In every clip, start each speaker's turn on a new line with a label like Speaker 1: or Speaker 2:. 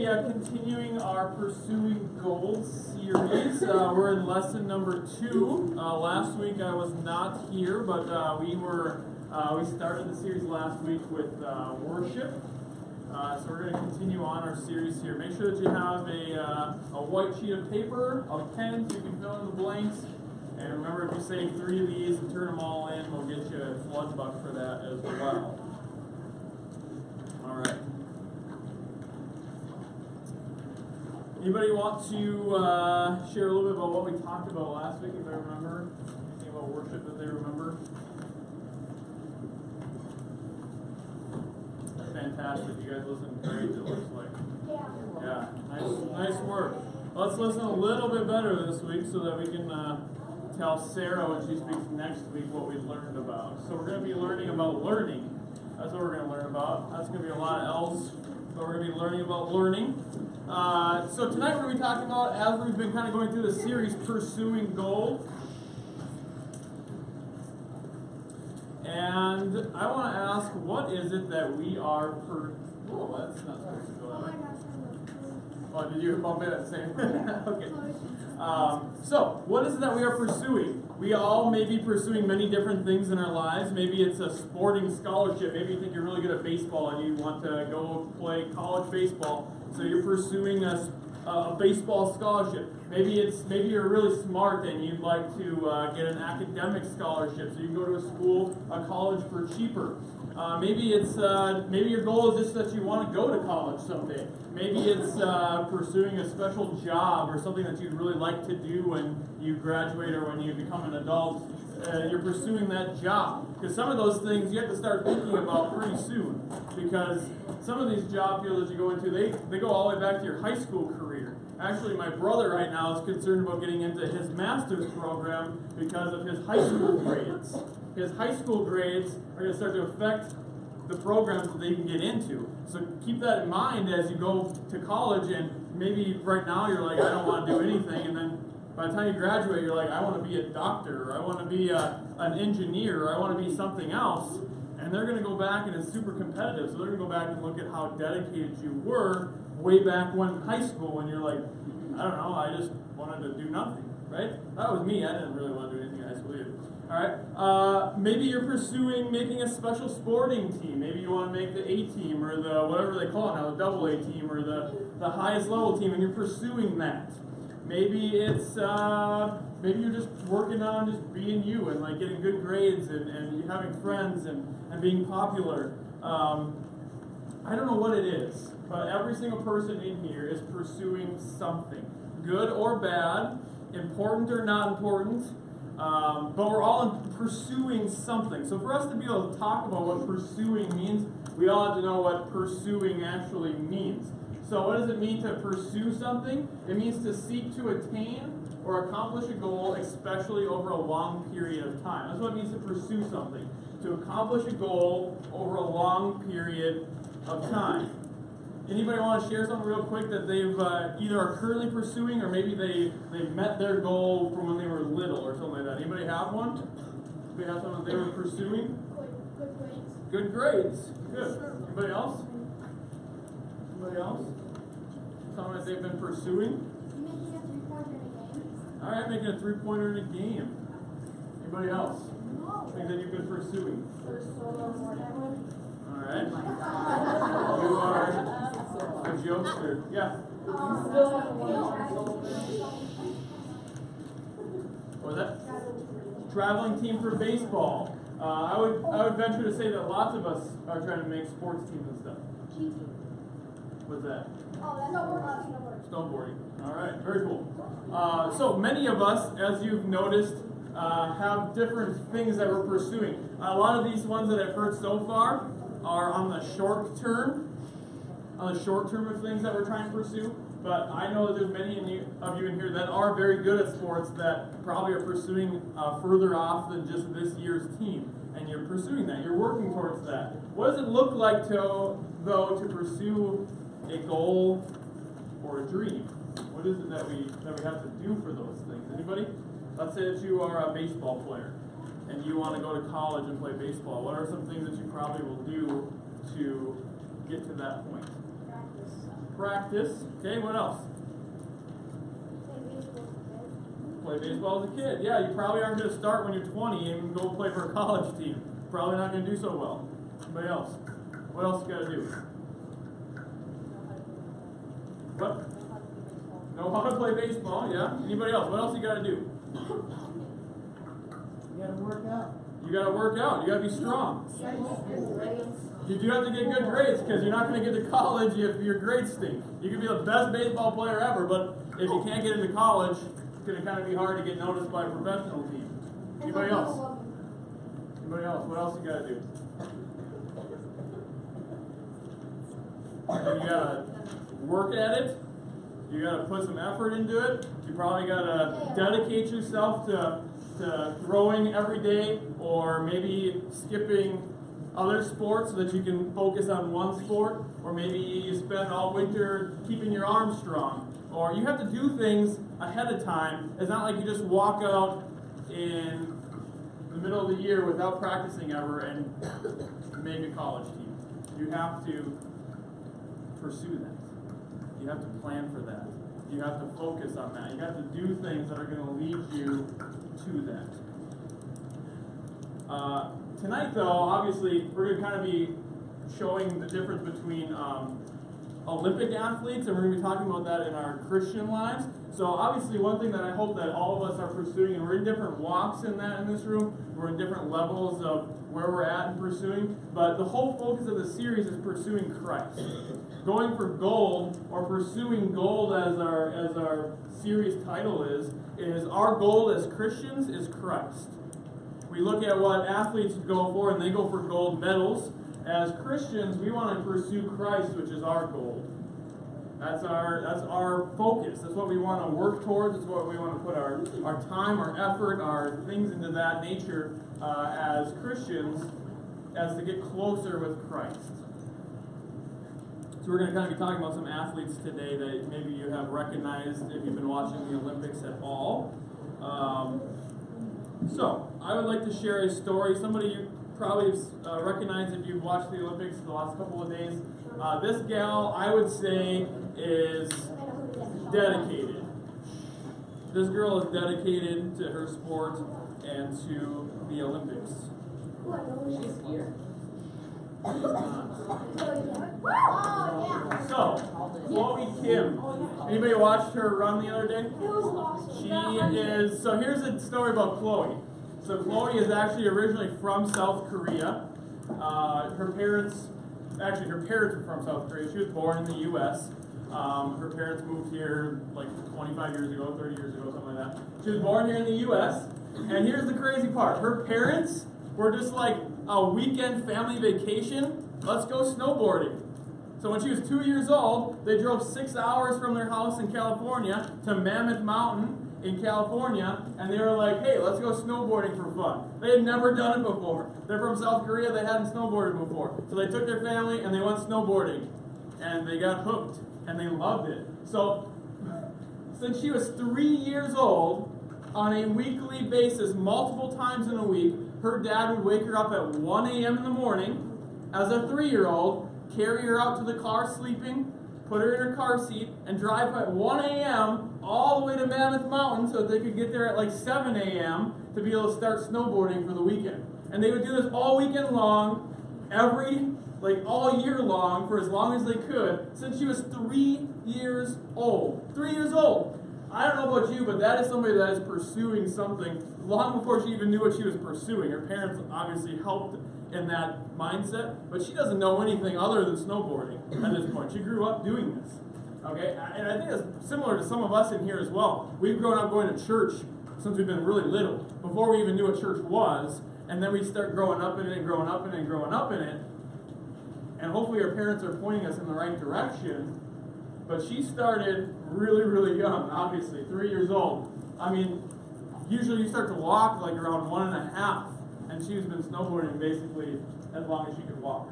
Speaker 1: continuing our Pursuing Gold series. We're in lesson number 2. Last week I was not here, but we started the series last week with worship. So we're going to continue on our series here. Make sure that you have a white sheet of paper, a pen, so you can fill in the blanks. And remember, if you say 3 of these and turn them all in, we'll get you a flood buck for that as well. All right. Anybody want to share a little bit about what we talked about last week, if I remember? Anything about worship that they remember? Fantastic. You guys listened great, it looks like. Yeah. Nice work. Let's listen a little bit better this week so that we can tell Sarah when she speaks next week what we learned about. So we're going to be learning about learning. That's what we're going to learn about. That's going to be a lot of L's. So we're going to be learning about learning. So tonight we're going to be talking about, as we've been kind of going through the series, Pursuing Gold. And I want to ask, what is it that we are oh, that's not supposed to go that way. Oh, did you bump it at the same time? Okay. So, what is it that we are pursuing? We all may be pursuing many different things in our lives. Maybe it's a sporting scholarship. Maybe you think you're really good at baseball and you want to go play college baseball. So you're pursuing a baseball scholarship. Maybe you're really smart and you'd like to get an academic scholarship, so you can go to a college for cheaper. Maybe your goal is just that you want to go to college someday. Maybe it's pursuing a special job or something that you'd really like to do when you graduate or when you become an adult. You're pursuing that job. Because some of those things you have to start thinking about pretty soon. Because some of these job fields that you go into, they go all the way back to your high school career. Actually, my brother right now is concerned about getting into his master's program because of his high school grades. His high school grades are going to start to affect the programs that they can get into. So keep that in mind as you go to college, and maybe right now you're like, I don't want to do anything, and then by the time you graduate, you're like, I want to be a doctor, or I want to be an engineer, or I want to be something else. And they're going to go back, and it's super competitive, so they're going to go back and look at how dedicated you were way back when in high school, when you're like, I don't know, I just wanted to do nothing, right? That was me. I didn't really want to do anything in high school either. All right. Maybe you're pursuing making a special sporting team. Maybe you want to make the A team or the whatever they call it now, the double A team or the highest level team, and you're pursuing that. Maybe maybe you're just working on just being you and like getting good grades and having friends and being popular. I don't know what it is, but every single person in here is pursuing something, good or bad, important or not important. But we're all pursuing something. So for us to be able to talk about what pursuing means, we all have to know what pursuing actually means. So what does it mean to pursue something? It means to seek to attain or accomplish a goal, especially over a long period of time. That's what it means to pursue something. To accomplish a goal over a long period of time. Anybody want to share something real quick that they've either are currently pursuing or maybe they've met their goal from when they were little or something like that? Anybody have one? Anybody have something that they were pursuing?
Speaker 2: Good grades.
Speaker 1: Good grades. Good. Anybody else? Anybody else? Something that they've been pursuing?
Speaker 2: Making a 3-pointer in a game.
Speaker 1: All right, making a 3-pointer in a game. Anybody else?
Speaker 2: No.
Speaker 1: Things that you've been pursuing?
Speaker 2: First solo morning.
Speaker 1: All right. You are a jokester. Yeah. What was that? Traveling team for baseball. I would venture to say that lots of us are trying to make sports teams and stuff. What's that?
Speaker 2: Oh, that's snowboarding.
Speaker 1: Snowboarding. All right, very cool. So many of us, as you've noticed, have different things that we're pursuing. A lot of these ones that I've heard so far are on the short term of things that we're trying to pursue. But I know that there's many of you in here that are very good at sports that probably are pursuing further off than just this year's team. And you're pursuing that. You're working towards that. What does it look like to pursue a goal or a dream? What is it that we have to do for those things? Anybody? Let's say that you are a baseball player and you want to go to college and play baseball. What are some things that you probably will do to get to that point? practice. Okay, what else? Play baseball as a kid. Yeah, you probably aren't going to start when you're 20 and go play for a college team. Probably not going to do so well. Anybody else? What else you got to do? What? Know how to play baseball, yeah. Anybody else? What else you got to do?
Speaker 3: You gotta work out.
Speaker 1: You got to work out. You got to be strong. You do have to get good grades because you're not going to get to college if your grades stink. You can be the best baseball player ever, but if you can't get into college, it's going to kind of be hard to get noticed by a professional team. Anybody else? Anybody else? What else you got to do? You got to work at it. You got to put some effort into it. You probably got to dedicate yourself to throwing every day, or maybe skipping other sports so that you can focus on one sport, or maybe you spend all winter keeping your arms strong, or you have to do things ahead of time. It's not like you just walk out in the middle of the year without practicing ever and make a college team. You have to pursue that. You have to plan for that. You have to focus on that. You have to do things that are going to lead you to that. Tonight, though, obviously, we're going to kind of be showing the difference between Olympic athletes, and we're going to be talking about that in our Christian lives. So, obviously, one thing that I hope that all of us are pursuing, and we're in different walks in this room, we're in different levels of where we're at in pursuing, but the whole focus of the series is pursuing Christ. Going for gold, or pursuing gold as our series title is our goal as Christians is Christ. We look at what athletes go for, and they go for gold medals. As Christians, we want to pursue Christ, which is our goal. That's our focus. That's what we want to work towards. That's what we want to put our time, our effort, our things into that nature as Christians, as to get closer with Christ. So we're going to kind of be talking about some athletes today that maybe you have recognized if you've been watching the Olympics at all. So I would like to share a story. Somebody you probably recognize if you've watched the Olympics the last couple of days. This gal, I would say, is dedicated. This girl is dedicated to her sport and to the Olympics.
Speaker 4: She's here.
Speaker 1: So, Chloe Kim. Anybody watched her run the other day?
Speaker 2: It was awesome.
Speaker 1: She is, so here's a story about Chloe. So Chloe is actually originally from South Korea. Her parents were from South Korea. She was born in the U.S. Her parents moved here like 25 years ago, 30 years ago, something like that. She was born here in the U.S. And here's the crazy part. Her parents were just like a weekend family vacation. Let's go snowboarding. So when she was 2 years old, they drove 6 hours from their house in California to Mammoth Mountain in California, and they were like, hey, let's go snowboarding for fun. They had never done it before. They're from South Korea, they hadn't snowboarded before. So they took their family and they went snowboarding, and they got hooked, and they loved it. So since she was 3 years old, on a weekly basis, multiple times in a week, her dad would wake her up at 1 a.m. in the morning as a 3-year-old, carry her out to the car sleeping, put her in her car seat, and drive at 1 a.m. all the way to Mammoth Mountain so that they could get there at like 7 a.m. to be able to start snowboarding for the weekend. And they would do this all weekend long, all year long, for as long as they could, since she was 3 years old. 3 years old! I don't know about you, but that is somebody that is pursuing something long before she even knew what she was pursuing. Her parents obviously helped in that mindset, but she doesn't know anything other than snowboarding at this point. She grew up doing this. Okay? And I think it's similar to some of us in here as well. We've grown up going to church since we've been really little, before we even knew what church was, and then we start growing up in it and growing up in it and growing up in it, and hopefully our parents are pointing us in the right direction. But she started really, really young, obviously, 3 years old. I mean, usually you start to walk like around 1.5, and she's been snowboarding basically as long as she could walk.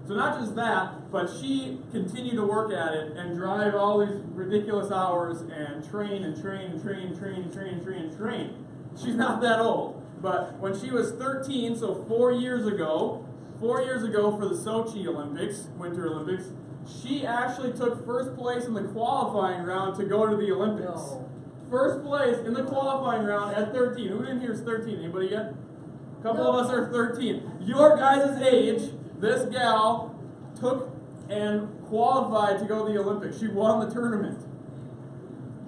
Speaker 1: So not just that, but she continued to work at it and drive all these ridiculous hours and train and train and train and train and train and train and train. She's not that old. But when she was 13, so 4 years ago for the Sochi Olympics, Winter Olympics, She actually took first place in the qualifying round to go to the Olympics.
Speaker 4: No.
Speaker 1: First place in the qualifying round at 13. Who in here is 13? Anybody yet? A couple of us are 13. Your guys' age, this gal took and qualified to go to the Olympics. She won the tournament.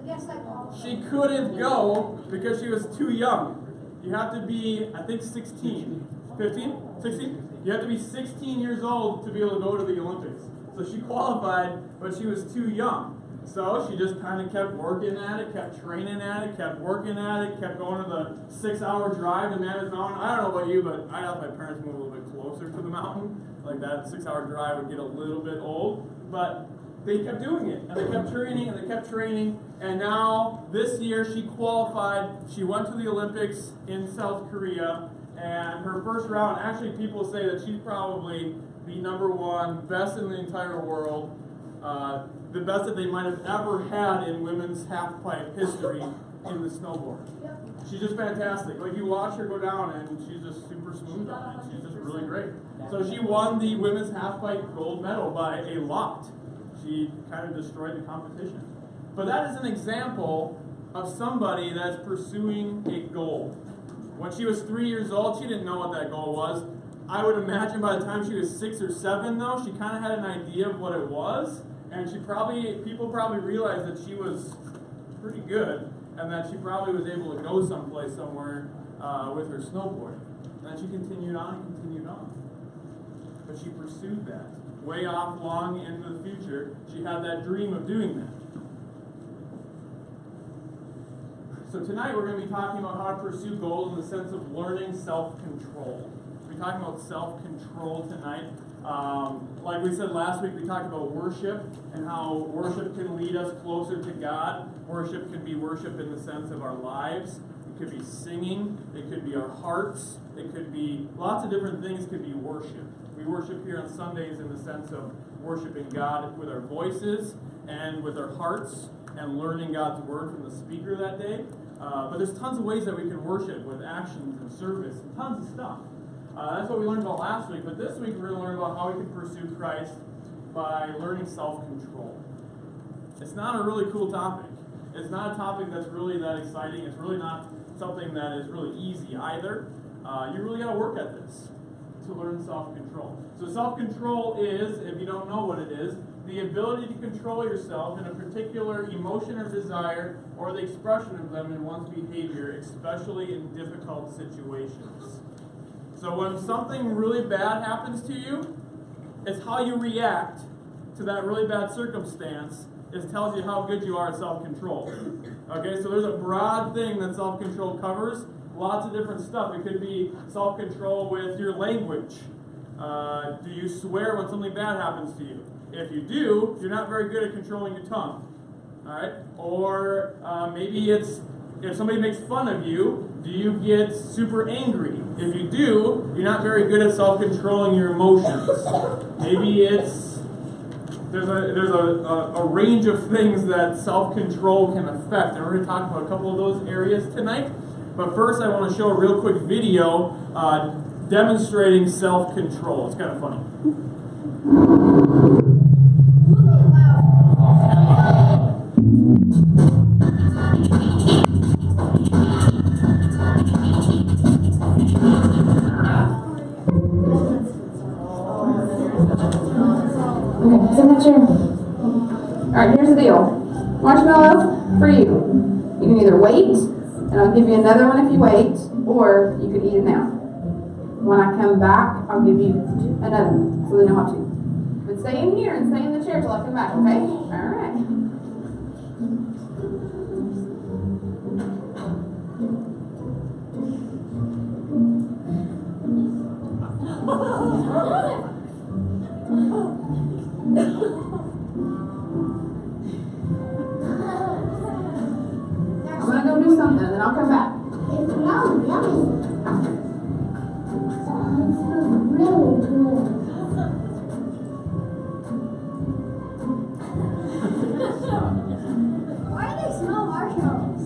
Speaker 2: I guess like all of
Speaker 1: She
Speaker 2: them.
Speaker 1: couldn't go because she was too young. You have to be, I think, 16. 15? 16? You have to be 16 years old to be able to go to the Olympics. So she qualified, but she was too young. So she just kind of kept working at it, kept training at it, kept working at it, kept going to the 6-hour drive to Mammoth Mountain. I don't know about you, but I asked my parents to move a little bit closer to the mountain. Like that 6-hour drive would get a little bit old. But they kept doing it, and they kept training, and they kept training. And now, this year, she qualified. She went to the Olympics in South Korea. And her first round, actually people say that she's probably the #1 best in the entire world. The best that they might have ever had in women's half-pipe history in the snowboard.
Speaker 2: Yep.
Speaker 1: She's just fantastic. Like you watch her go down and she's just super smooth on it. She's just really great. So she won the women's half-pipe gold medal by a lot. She kind of destroyed the competition. But that is an example of somebody that's pursuing a goal. When she was 3 years old, she didn't know what that goal was. I would imagine by the time she was 6 or 7, though, she kind of had an idea of what it was, and people probably realized that she was pretty good, and that she probably was able to go someplace somewhere with her snowboard. And then she continued on and continued on. But she pursued that. Way off long into the future, she had that dream of doing that. So tonight we're going to be talking about how to pursue goals in the sense of learning self-control. We're talking about self-control tonight. Like we said last week, we talked about worship and how worship can lead us closer to God. Worship can be worship in the sense of our lives. It could be singing. It could be our hearts. It could be lots of different things could be worship. We worship here on Sundays in the sense of worshiping God with our voices and with our hearts and learning God's word from the speaker that day. But there's tons of ways that we can worship with actions and service and tons of stuff. That's what we learned about last week. But this week we're going to learn about how we can pursue Christ by learning self-control. It's not a really cool topic. It's not a topic that's really that exciting. It's really not something that is really easy either. You really got to work at this to learn self-control. So self-control is, if you don't know what it is, the ability to control yourself in a particular emotion or desire or the expression of them in one's behavior, especially in difficult situations. So when something really bad happens to you, it's how you react to that really bad circumstance. It tells you how good you are at self-control. Okay, so there's a broad thing that self-control covers. Lots of different stuff. It could be self-control with your language. Do you swear when something bad happens to you? If you do, you're not very good at controlling your tongue. Alright? Or maybe it's if somebody makes fun of you, do you get super angry? If you do, you're not very good at self-controlling your emotions. Maybe there's a range of things that self-control can affect. And we're going to talk about a couple of those areas tonight. But first I want to show a real quick video demonstrating self-control. It's kind of funny.
Speaker 3: Okay, sit in that chair. Alright, here's the deal. Marshmallow for you. You can either wait, and I'll give you another one if you wait, or you can eat it now. When I come back, I'll give you another one, so they know how to. But stay in here and stay in the chair till I come back, okay? Alright. I'm gonna go do something, and then I'll come back.
Speaker 2: It's yummy. Sounds really good. Why do they smell marshmallows?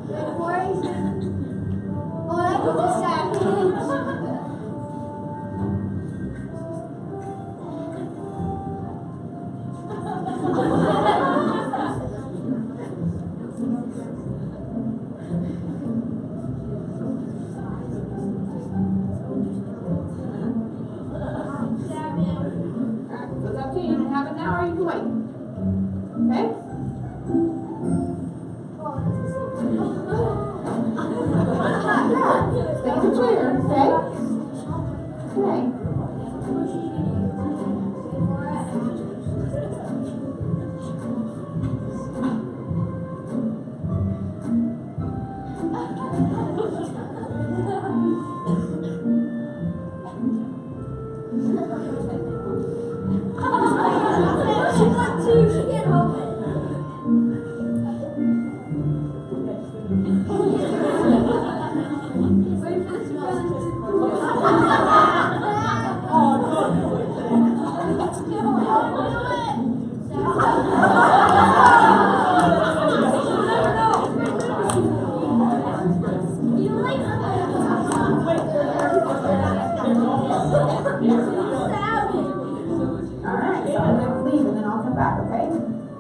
Speaker 2: Wait, Corey?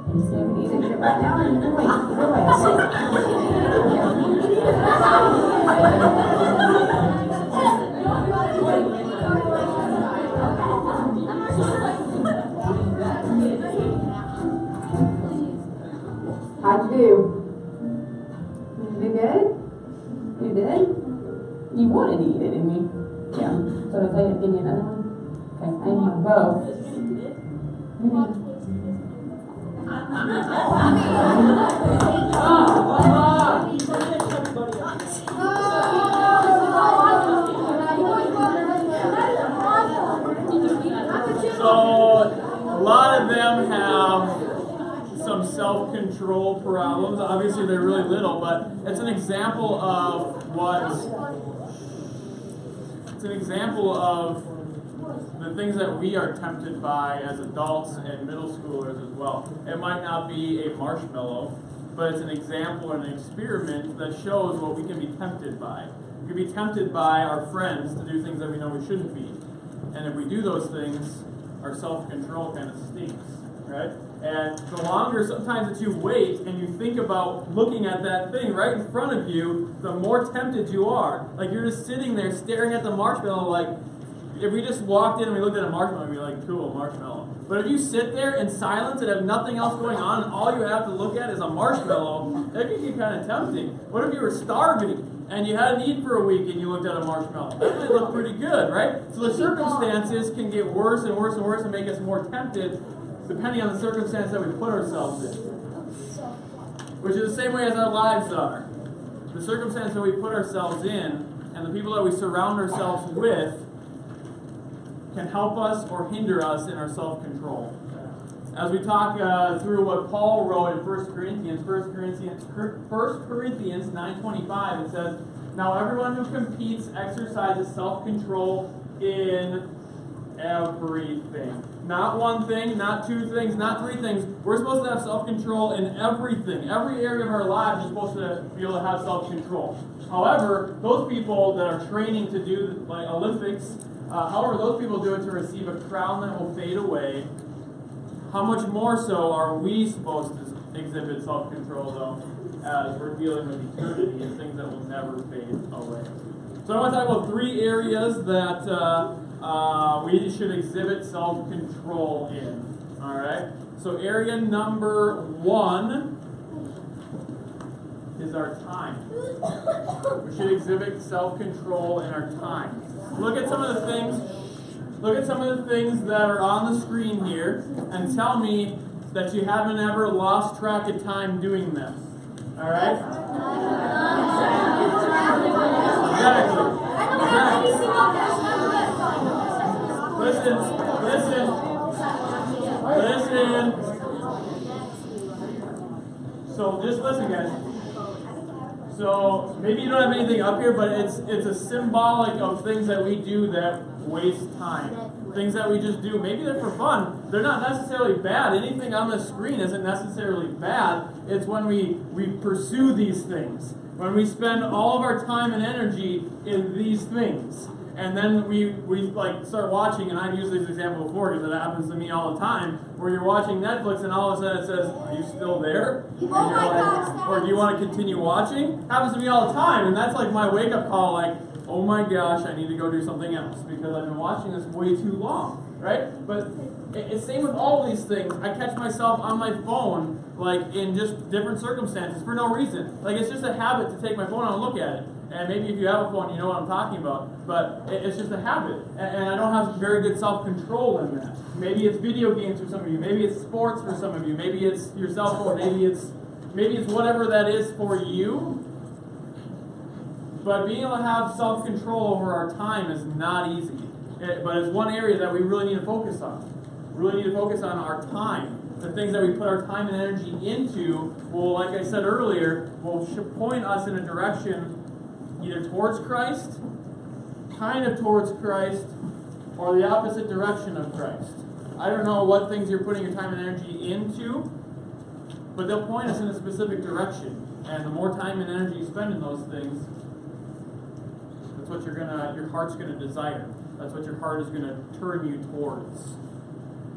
Speaker 3: And see if you need it right now, or you can wait. Either way. How'd you do? Did you do good? You did? You wanted to eat it, didn't you? Yeah. So did I tell you to give you another one? Okay, I need you both.
Speaker 1: So, a lot of them have some self-control problems. Obviously, they're really little, but it's an example of the things that we are tempted by as adults and middle schoolers as well. It might not be a marshmallow, but it's an example or an experiment that shows what we can be tempted by. We can be tempted by our friends to do things that we know we shouldn't be. And if we do those things, our self-control kind of stinks, right? And the longer sometimes that you wait and you think about looking at that thing right in front of you, the more tempted you are. Like you're just sitting there staring at the marshmallow like, if we just walked in and we looked at a marshmallow, we'd be like, cool, marshmallow. But if you sit there in silence and have nothing else going on and all you have to look at is a marshmallow, that could be kind of tempting. What if you were starving and you hadn't eaten for a week and you looked at a marshmallow? That might look pretty good, right? So the circumstances can get worse and worse and worse and make us more tempted depending on the circumstance that we put ourselves in. Which is the same way as our lives are. The circumstance that we put ourselves in and the people that we surround ourselves with can help us or hinder us in our self-control. As we talk through what Paul wrote in 1 Corinthians 9:25, it says, "Now everyone who competes exercises self-control in everything." Not one thing, not two things, not three things. We're supposed to have self-control in everything. Every area of our lives is supposed to be able to have self-control. However, those people that are training to do like Olympics, however those people do it to receive a crown that will fade away, how much more so are we supposed to exhibit self-control, though, as we're dealing with eternity and things that will never fade away. So I want to talk about three areas that we should exhibit self-control in. All right? So area number 1 is our time. We should exhibit self-control in our time. Look at some of the things that are on the screen here and tell me that you haven't ever lost track of time doing them. All right? Exactly. Listen. So just listen, guys. So maybe you don't have anything up here, but it's a symbolic of things that we do that waste time. Things that we just do. Maybe they're for fun. They're not necessarily bad. Anything on the screen isn't necessarily bad. It's when we pursue these things. When we spend all of our time and energy in these things. And then we like start watching, and I've used this example before because it happens to me all the time, where you're watching Netflix and all of a sudden it says, "Are you still there?" And you're like, or do you want to continue watching? Happens to me all the time, and that's like my wake-up call, like, oh my gosh, I need to go do something else because I've been watching this way too long, right? But it's same with all of these things. I catch myself on my phone, like in just different circumstances for no reason. Like it's just a habit to take my phone out and look at it. And maybe if you have a phone, you know what I'm talking about. But it's just a habit. And I don't have very good self-control in that. Maybe it's video games for some of you. Maybe it's sports for some of you. Maybe it's your cell phone. Maybe it's whatever that is for you. But being able to have self-control over our time is not easy. But it's one area that we really need to focus on. We really need to focus on our time. The things that we put our time and energy into will, like I said earlier, will point us in a direction either towards Christ, kind of towards Christ, or the opposite direction of Christ. I don't know what things you're putting your time and energy into, but they'll point us in a specific direction. And the more time and energy you spend in those things, that's what your heart's gonna desire. That's what your heart is gonna turn you towards.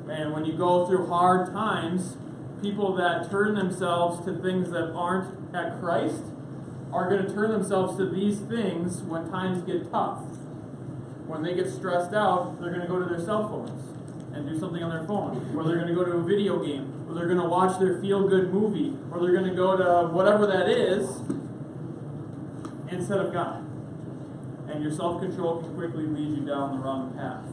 Speaker 1: And when you go through hard times, people that turn themselves to things that aren't at Christ are going to turn themselves to these things when times get tough. When they get stressed out, they're going to go to their cell phones and do something on their phone. Or they're going to go to a video game. Or they're going to watch their feel-good movie. Or they're going to go to whatever that is instead of God. And your self-control can quickly lead you down the wrong path.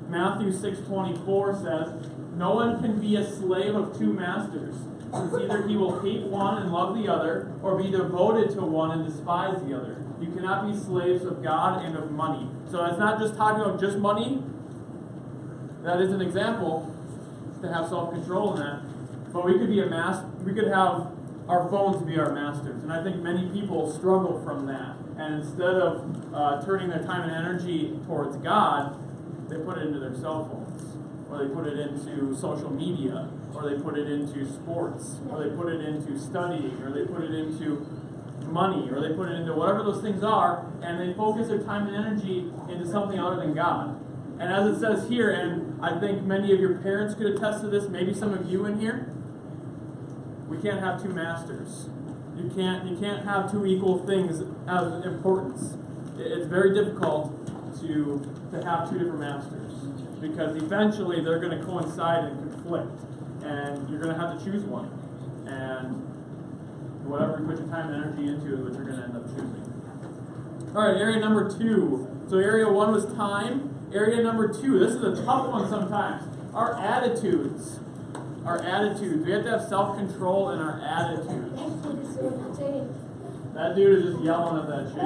Speaker 1: Matthew 6:24 says, "No one can be a slave of two masters, since either he will hate one and love the other, or be devoted to one and despise the other. You cannot be slaves of God and of money." So it's not just talking about just money. That is an example to have self-control in that. But we could be we could have our phones be our masters. And I think many people struggle from that. And instead of turning their time and energy towards God, they put it into their cell phones. Or they put it into social media. Or they put it into sports. Or they put it into studying. Or they put it into money. Or they put it into whatever those things are. And they focus their time and energy into something other than God. And as it says here, and I think many of your parents could attest to this, maybe some of you in here, we can't have two masters. You can't have two equal things of importance. It's very difficult to have two different masters, because eventually they're going to coincide and conflict, and you're going to have to choose one. And whatever you put your time and energy into is what you're going to end up choosing. All right, area number 2. So area 1 was time. Area number 2, this is a tough one sometimes. Our attitudes. Our attitudes. We have to have self-control in our attitudes. That dude is just yelling at that shit.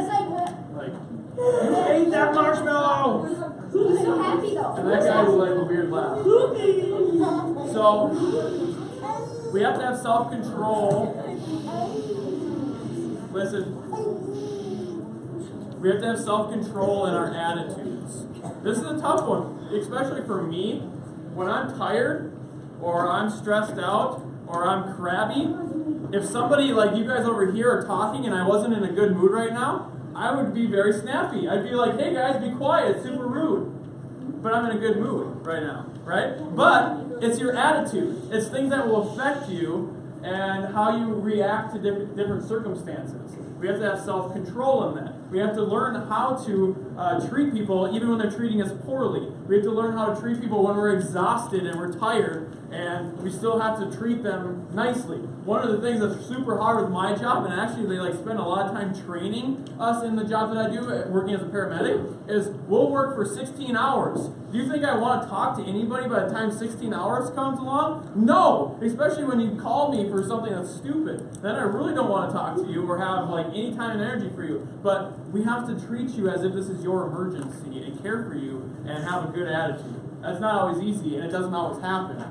Speaker 1: Like, you ate that marshmallow!
Speaker 2: He's so happy though.
Speaker 1: And that guy was like a weird laugh. So, we have to have self-control. Listen. We have to have self-control in our attitudes. This is a tough one, especially for me. When I'm tired, or I'm stressed out, or I'm crabby, if somebody like you guys over here are talking and I wasn't in a good mood right now, I would be very snappy. I'd be like, "Hey guys, be quiet, it's super rude." But I'm in a good mood right now, right? But it's your attitude. It's things that will affect you and how you react to different circumstances. We have to have self-control in that. We have to learn how to treat people even when they're treating us poorly. We have to learn how to treat people when we're exhausted and we're tired, and we still have to treat them nicely. One of the things that's super hard with my job, and actually they spend a lot of time training us in the job that I do, working as a paramedic, is we'll work for 16 hours. Do you think I want to talk to anybody by the time 16 hours comes along? No! Especially when you call me for something that's stupid. Then I really don't want to talk to you or have any time and energy for you. But we have to treat you as if this is your emergency and care for you and have a good attitude. That's not always easy, and it doesn't always happen.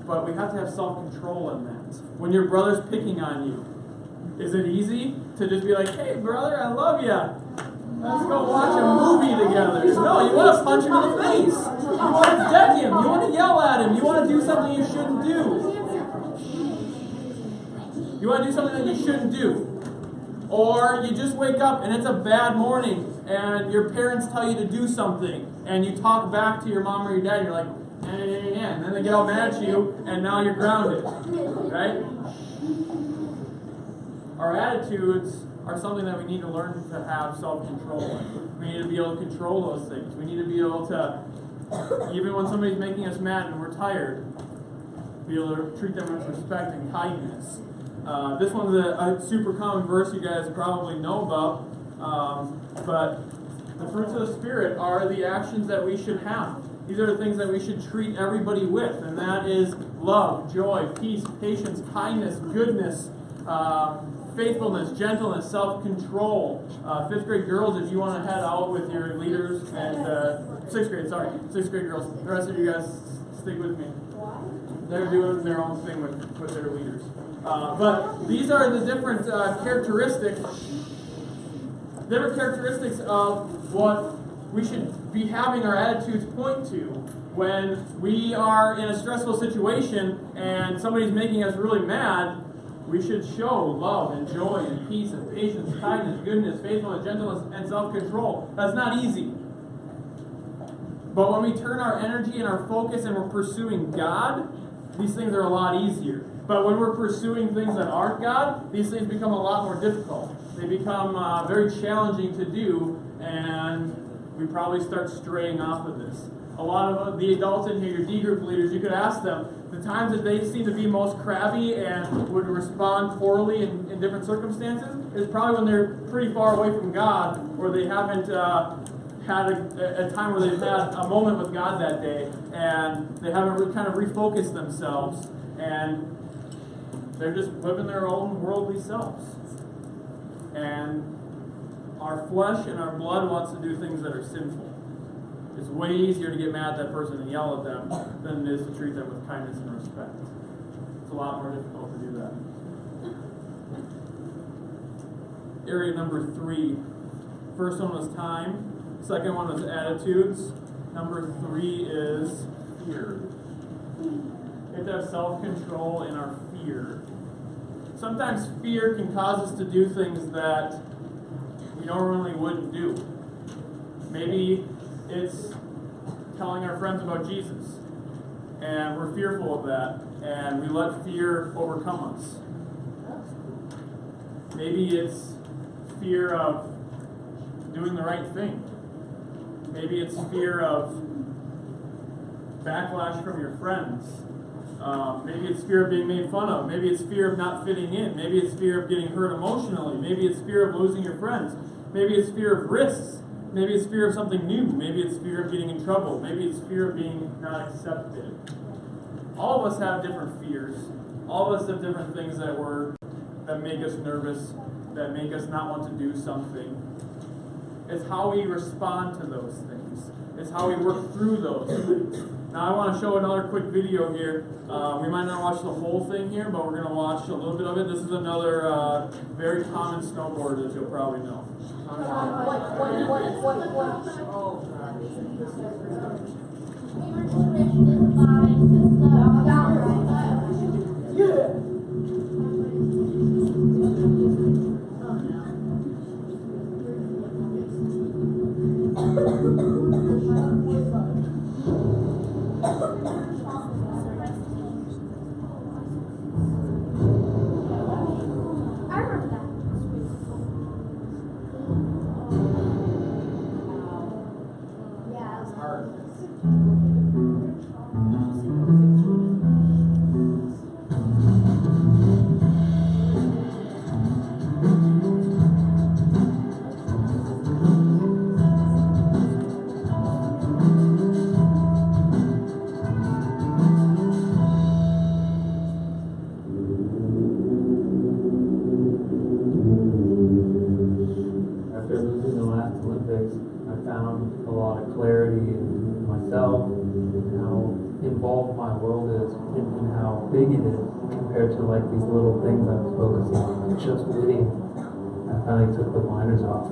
Speaker 1: But we have to have self-control in that. When your brother's picking on you, is it easy to just be like, "Hey brother, I love you. Let's go watch a movie together"? No, you want to punch him in the face. You want to deck him. You want to yell at him. You want to do something you shouldn't do. You want to do something that you shouldn't do. Or you just wake up and it's a bad morning and your parents tell you to do something and you talk back to your mom or your dad and you're like, and then they get all mad at you and now you're grounded, right? Our attitudes are something that we need to learn to have self-control in. We need to be able to control those things. We need to be able to, even when somebody's making us mad and we're tired, be able to treat them with respect and kindness. This one's a super common verse you guys probably know about, but the fruits of the Spirit are the actions that we should have. These are the things that we should treat everybody with, and that is love, joy, peace, patience, kindness, goodness, faithfulness, gentleness, self-control. 5th grade girls, if you want to head out with your leaders, and 6th grade girls. The rest of you guys stick with me. They're doing their own thing with their leaders. But these are the different characteristics of what we should be having our attitudes point to when we are in a stressful situation and somebody's making us really mad. We should show love and joy and peace and patience, kindness, goodness, faithfulness, gentleness, and self-control. That's not easy. But when we turn our energy and our focus and we're pursuing God, these things are a lot easier. But when we're pursuing things that aren't God, these things become a lot more difficult. They become very challenging to do, and we probably start straying off of this. A lot of the adults in here, your D group leaders, you could ask them, the times that they seem to be most crabby and would respond poorly in different circumstances is probably when they're pretty far away from God, or they haven't had a time where they've had a moment with God that day, and they haven't kind of refocused themselves, and they're just living their own worldly selves. And our flesh and our blood wants to do things that are sinful. It's way easier to get mad at that person and yell at them than it is to treat them with kindness and respect. It's a lot more difficult to do that. Area number 3. First one was time. Second one was attitudes. Number 3 is fear. We have to have self-control in our fear. Sometimes fear can cause us to do things that we normally wouldn't do. Maybe it's telling our friends about Jesus, and we're fearful of that, and we let fear overcome us. Maybe it's fear of doing the right thing. Maybe it's fear of backlash from your friends. Maybe it's fear of being made fun of. Maybe it's fear of not fitting in. Maybe it's fear of getting hurt emotionally. Maybe it's fear of losing your friends. Maybe it's fear of risks. Maybe it's fear of something new. Maybe it's fear of getting in trouble. Maybe it's fear of being not accepted. All of us have different fears. All of us have different things that make us nervous, that make us not want to do something. It's how we respond to those things. It's how we work through those things. Now I want to show another quick video here. We might not watch the whole thing here, but we're going to watch a little bit of it. This is another very common snowboard that you'll probably know. Yeah.
Speaker 5: After losing the last Olympics, I found a lot of clarity in myself and how involved my world is and how big it is compared to like these little things I was focusing on, like just winning. I finally took the blinders off.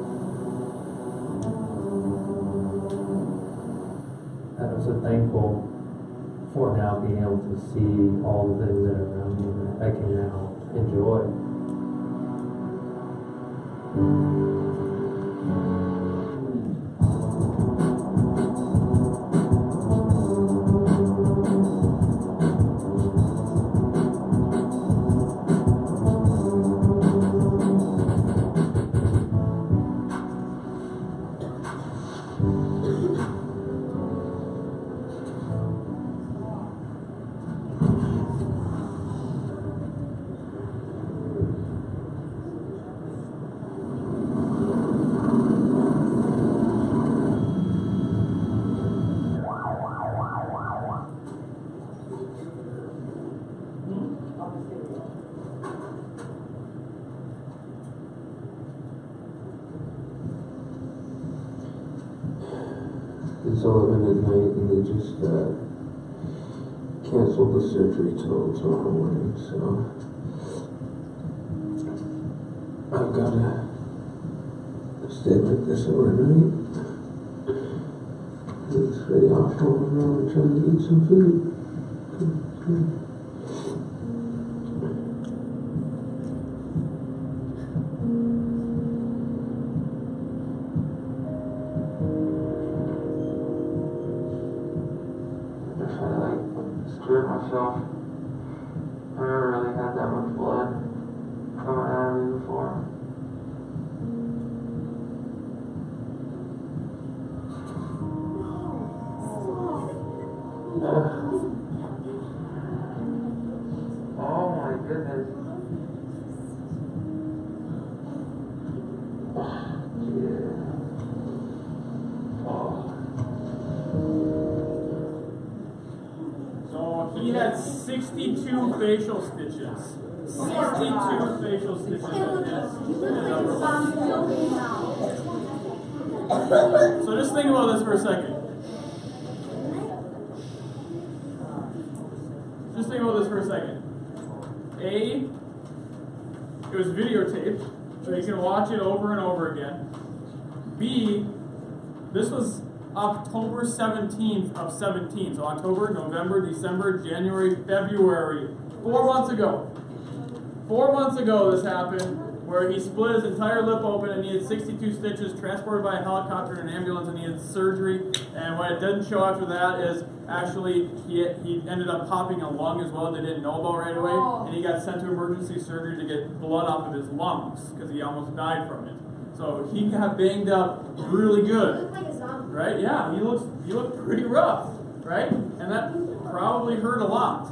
Speaker 5: And I'm so thankful for now being able to see all the things that are around me that I can now enjoy.
Speaker 6: It's 11 at night and they just canceled the surgery till tomorrow morning, so I've gotta stay like this overnight. It's pretty awful. I'm trying to eat some food. If I scared myself
Speaker 5: I've never really had that much blood coming out of me before. Oh my goodness.
Speaker 1: So he had 62 facial stitches. 62 facial stitches like this. So just think about this for a second. Just think about this for a second. A, it was videotaped, so you can watch it over and over again. B, this was October 17th of 17. So October, November, December, January, February. 4 months ago. 4 months ago this happened, where he split his entire lip open and needed 62 stitches, transported by a helicopter and an ambulance, and he had surgery. And what it didn't show after that is actually he ended up popping a lung as well. They didn't know about right away, and he got sent to emergency surgery to get blood off of his lungs because he almost died from it. So he got banged up really good, right? Yeah, he looked pretty rough, right? And that probably hurt a lot.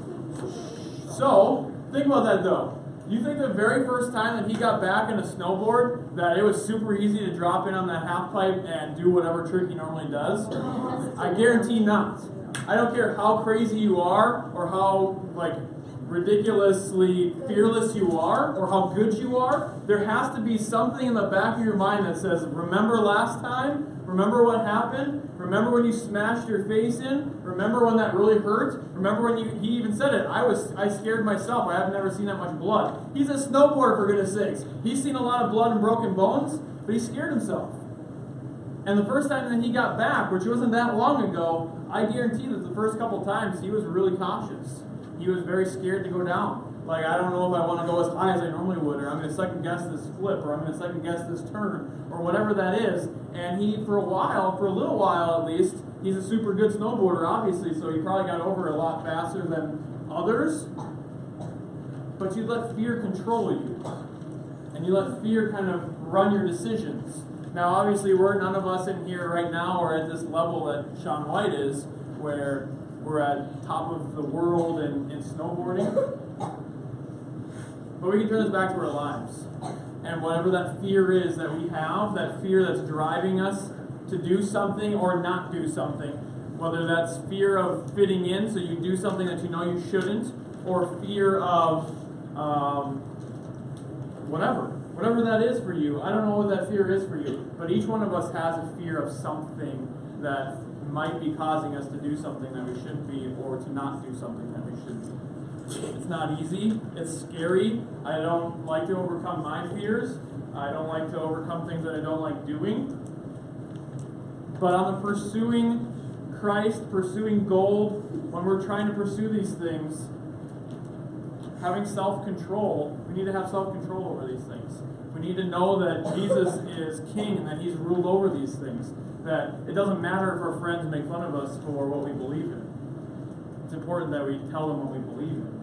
Speaker 1: So think about that though. You think the very first time that he got back in a snowboard that it was super easy to drop in on that half pipe and do whatever trick he normally does? I guarantee not. I don't care how crazy you are or how ridiculously fearless you are or how good you are. There has to be something in the back of your mind that says, remember last time? Remember what happened? Remember when you smashed your face in? Remember when that really hurt? Remember when he even said it, I scared myself. I have never seen that much blood. He's a snowboarder, for goodness sakes. He's seen a lot of blood and broken bones, but he scared himself. And the first time that he got back, which wasn't that long ago, I guarantee that the first couple times he was really cautious. He was very scared to go down. Like, I don't know if I want to go as high as I normally would, or I'm going to second guess this flip, or I'm going to second guess this turn, or whatever that is. And he, for a little while at least, he's a super good snowboarder, obviously, so he probably got over it a lot faster than others. But you let fear control you. And you let fear kind of run your decisions. Now, obviously, none of us in here right now are at this level that Shaun White is, where we're at top of the world in snowboarding. But we can turn this back to our lives. And whatever that fear is that we have, that fear that's driving us to do something or not do something, whether that's fear of fitting in, so you do something that you know you shouldn't, or fear of whatever that is for you. I don't know what that fear is for you, but each one of us has a fear of something that might be causing us to do something that we shouldn't be, or to not do something that we should be. It's not easy. It's scary. I don't like to overcome my fears. I don't like to overcome things that I don't like doing. But on the pursuing Christ, pursuing gold, when we're trying to pursue these things, having self-control, we need to have self-control over these things. We need to know that Jesus is king and that he's ruled over these things. That it doesn't matter if our friends make fun of us for what we believe in. It's important that we tell them what we believe in.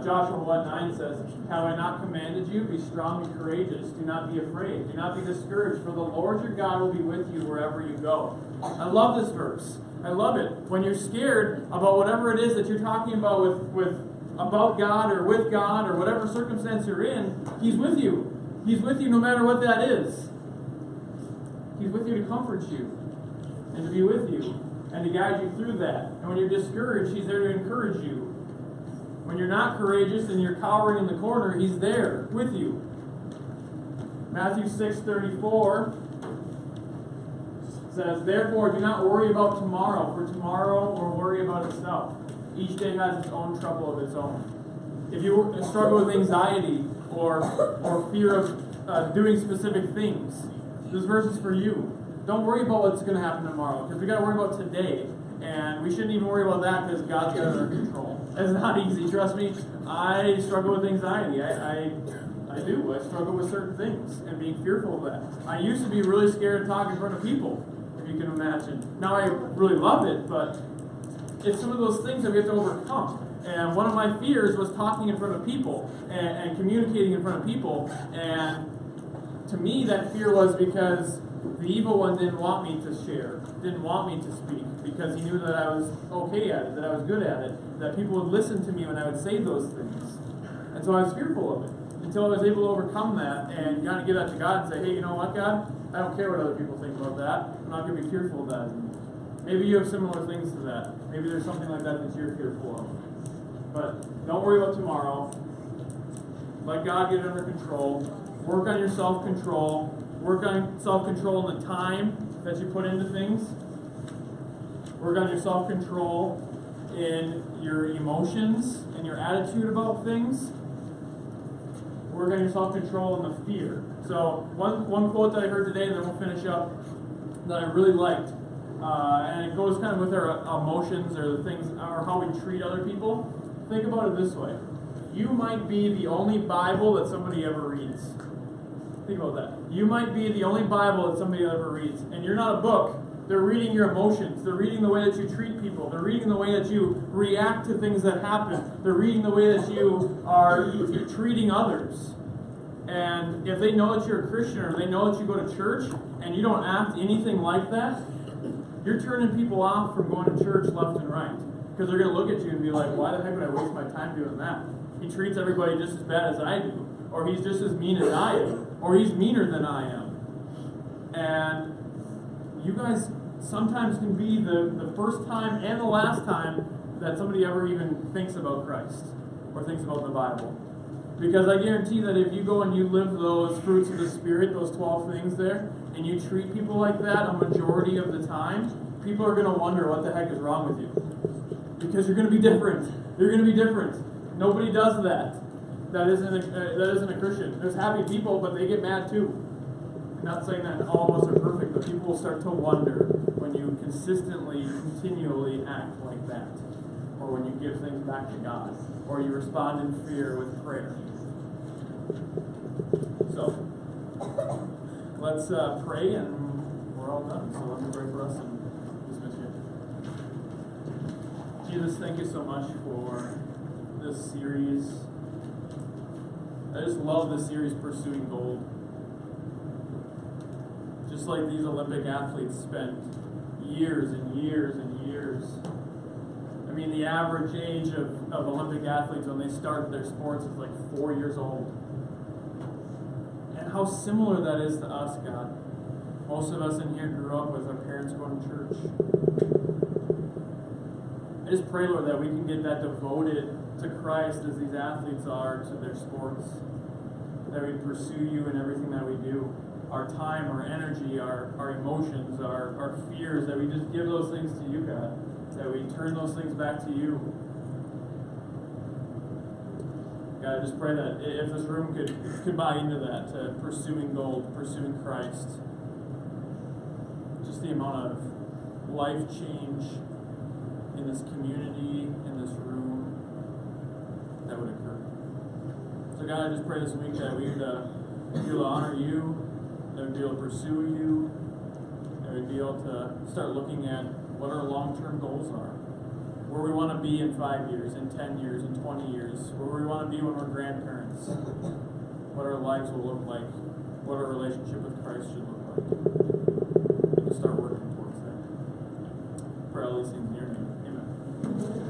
Speaker 1: Joshua 1:9 says, "Have I not commanded you? Be strong and courageous. Do not be afraid. Do not be discouraged, for the Lord your God will be with you wherever you go." I love this verse. I love it. When you're scared about whatever it is that you're talking about about God or with God or whatever circumstance you're in, he's with you. He's with you no matter what that is. He's with you to comfort you and to be with you and to guide you through that. And when you're discouraged, he's there to encourage you. When you're not courageous and you're cowering in the corner, he's there with you. Matthew 6:34 says, "Therefore do not worry about tomorrow, for tomorrow will worry about itself. Each day has its own trouble of its own." If you struggle with anxiety or fear of doing specific things, this verse is for you. Don't worry about what's going to happen tomorrow, because we got to worry about today. And we shouldn't even worry about that because God's got it under control. It's not easy, trust me. I struggle with anxiety. I do. I struggle with certain things and being fearful of that. I used to be really scared to talk in front of people, if you can imagine. Now I really love it, but it's some of those things that we have to overcome. And one of my fears was talking in front of people and communicating in front of people. And to me, that fear was because the evil one didn't want me to share, didn't want me to speak, because he knew that I was okay at it, that I was good at it, that people would listen to me when I would say those things. And so I was fearful of it, until I was able to overcome that and kind of give that to God and say, hey, you know what, God? I don't care what other people think about that. I'm not going to be fearful of that anymore. Maybe you have similar things to that. Maybe there's something like that that you're fearful of. But don't worry about tomorrow. Let God get it under control. Work on your self-control. Work on self-control in the time that you put into things. Work on your self-control in your emotions and your attitude about things. Work on your self-control and the fear. So one quote that I heard today, and then we'll finish up, that I really liked, and it goes kind of with our emotions or the things, or how we treat other people. Think about it this way. You might be the only Bible that somebody ever reads. Think about that. You might be the only Bible that somebody ever reads. And you're not a book. They're reading your emotions. They're reading the way that you treat people. They're reading the way that you react to things that happen. They're reading the way that you're treating others. And if they know that you're a Christian, or they know that you go to church, and you don't act anything like that, you're turning people off from going to church left and right. Because they're going to look at you and be like, why the heck would I waste my time doing that? He treats everybody just as bad as I do. Or he's just as mean as I am. Or he's meaner than I am. And you guys sometimes can be the first time and the last time that somebody ever even thinks about Christ. Or thinks about the Bible. Because I guarantee that if you go and you live those fruits of the Spirit, those 12 things there, and you treat people like that a majority of the time, people are going to wonder what the heck is wrong with you. Because you're going to be different. You're going to be different. Nobody does that. That isn't a Christian. There's happy people, but they get mad too. I'm not saying that all of us are perfect, but people will start to wonder when you consistently, continually act like that. Or when you give things back to God. Or you respond in fear with prayer. So, let's pray, and we're all done. So let me pray for us and dismiss you. Jesus, thank you so much for this series. I just love this series, Pursuing Gold. Just like these Olympic athletes spent years and years and years. I mean, the average age of Olympic athletes when they start their sports is like 4 years old. And how similar that is to us, God. Most of us in here grew up with our parents going to church. I just pray, Lord, that we can get that devoted to Christ as these athletes are to their sports. That we pursue you in everything that we do. Our time, our energy, our emotions, our fears, that we just give those things to you, God. That we turn those things back to you. God, I just pray that if this room could buy into that, to pursuing gold, pursuing Christ, just the amount of life change in this community, in this room, that would occur. So God, I just pray this week that we would be able to honor you, that we'd be able to pursue you, that we'd be able to start looking at what our long-term goals are, where we want to be in 5 years, in 10 years, in 20 years, where we want to be when we're grandparents, what our lives will look like, what our relationship with Christ should look like, and to start working towards that. Pray all these things in your name. Amen.